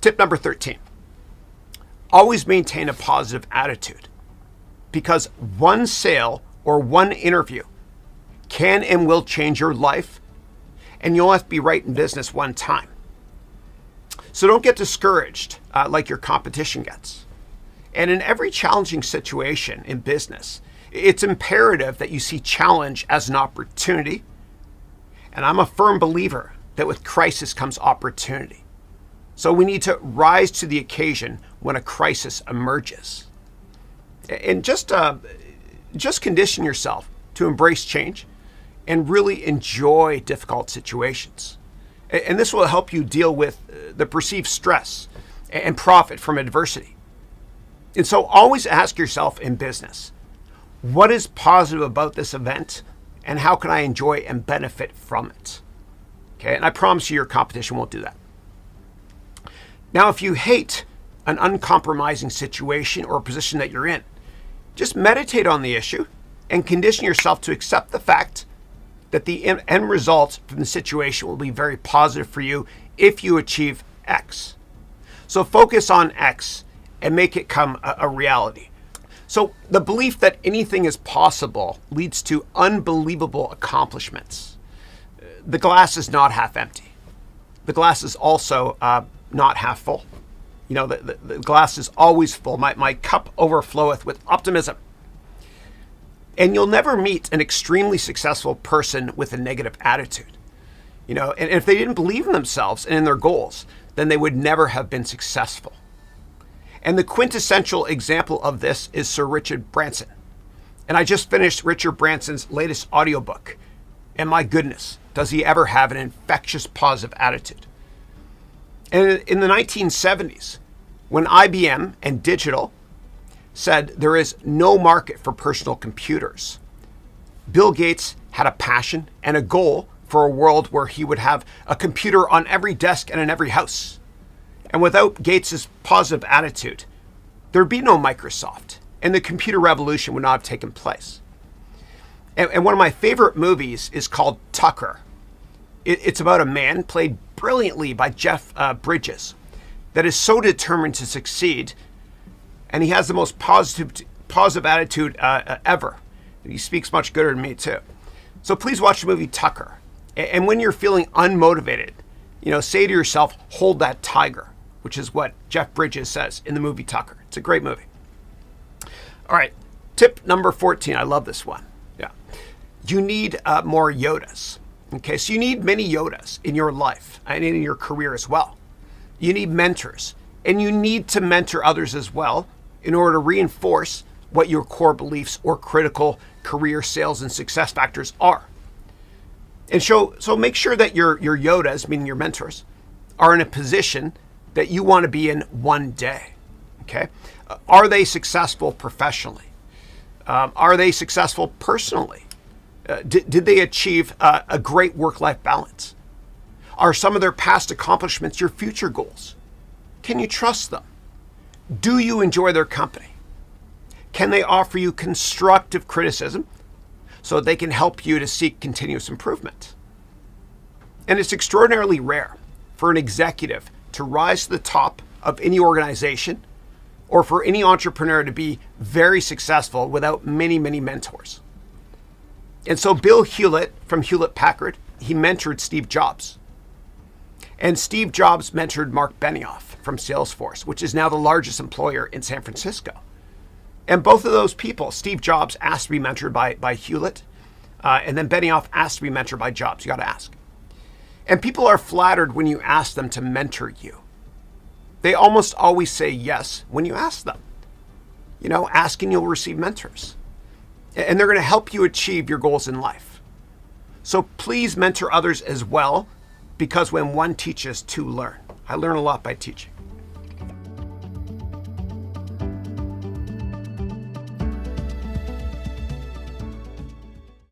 Tip number 13, always maintain a positive attitude, because one sale or one interview can and will change your life, and you'll have to be right in business one time. So don't get discouraged like your competition gets. And in every challenging situation in business, it's imperative that you see challenge as an opportunity. And I'm a firm believer that with crisis comes opportunity. So we need to rise to the occasion when a crisis emerges. And just condition yourself to embrace change and really enjoy difficult situations. And this will help you deal with the perceived stress and profit from adversity. And so always ask yourself in business, what is positive about this event and how can I enjoy and benefit from it? Okay, and I promise you your competition won't do that. Now, if you hate an uncompromising situation or position that you're in, just meditate on the issue and condition yourself to accept the fact that the end result from the situation will be very positive for you if you achieve X. So focus on X and make it come a reality. So the belief that anything is possible leads to unbelievable accomplishments. The glass is not half empty. The glass is also not half full. You know, the glass is always full. My cup overfloweth with optimism. And you'll never meet an extremely successful person with a negative attitude. You know, and if they didn't believe in themselves and in their goals, then they would never have been successful. And the quintessential example of this is Sir Richard Branson. And I just finished Richard Branson's latest audiobook. And my goodness, does he ever have an infectious positive attitude? And in the 1970s, when IBM and digital said there is no market for personal computers, Bill Gates had a passion and a goal for a world where he would have a computer on every desk and in every house. And without Gates's positive attitude, there'd be no Microsoft, and the computer revolution would not have taken place. And one of my favorite movies is called Tucker. It's about a man played brilliantly by Jeff Bridges that is so determined to succeed, and he has the most positive attitude ever. He speaks much gooder than me too. So please watch the movie Tucker. And when you're feeling unmotivated, you know, say to yourself, hold that tiger, which is what Jeff Bridges says in the movie Tucker. It's a great movie. All right, tip number 14. I love this one. Yeah, you need more Yodas. Okay, so you need many Yodas in your life and in your career as well. You need mentors, and you need to mentor others as well in order to reinforce what your core beliefs or critical career sales and success factors are. And so make sure that your Yodas, meaning your mentors, are in a position that you want to be in one day. Okay, are they successful professionally? Are they successful personally? Did they achieve a great work-life balance? Are some of their past accomplishments your future goals? Can you trust them? Do you enjoy their company? Can they offer you constructive criticism so they can help you to seek continuous improvement? And it's extraordinarily rare for an executive to rise to the top of any organization or for any entrepreneur to be very successful without many, many mentors. And so Bill Hewlett from Hewlett-Packard, he mentored Steve Jobs. And Steve Jobs mentored Mark Benioff from Salesforce, which is now the largest employer in San Francisco. And both of those people, Steve Jobs asked to be mentored by Hewlett, and then Benioff asked to be mentored by Jobs. You got to ask. And people are flattered when you ask them to mentor you. They almost always say yes when you ask them. You know, ask and you'll receive mentors. And they're going to help you achieve your goals in life. So please mentor others as well, because when one teaches, two learn. I learn a lot by teaching.